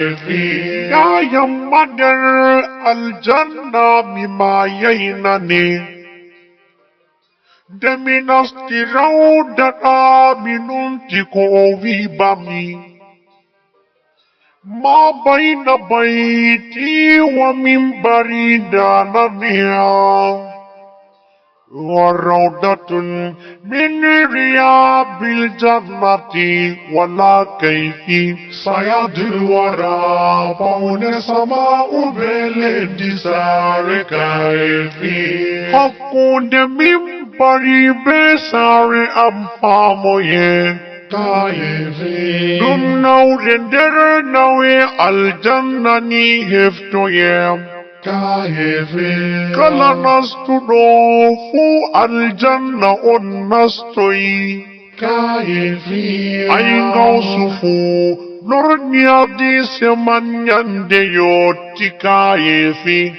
يا يمدر الجنة مما يينني دمين استراو دتا منون تكو في بامي ما بين بيتي ومنبري دانانيا وروضة من رياض الجنة ولا كيف صياد الورى بون سماء بالانتصار كيف حق من بري بسار أمامي كيف دم نور در نوي الجنة هفتو كلا نستضاف الجنة النستوي أين غوصفو نرنيا دي سمان ينديوتي كايفي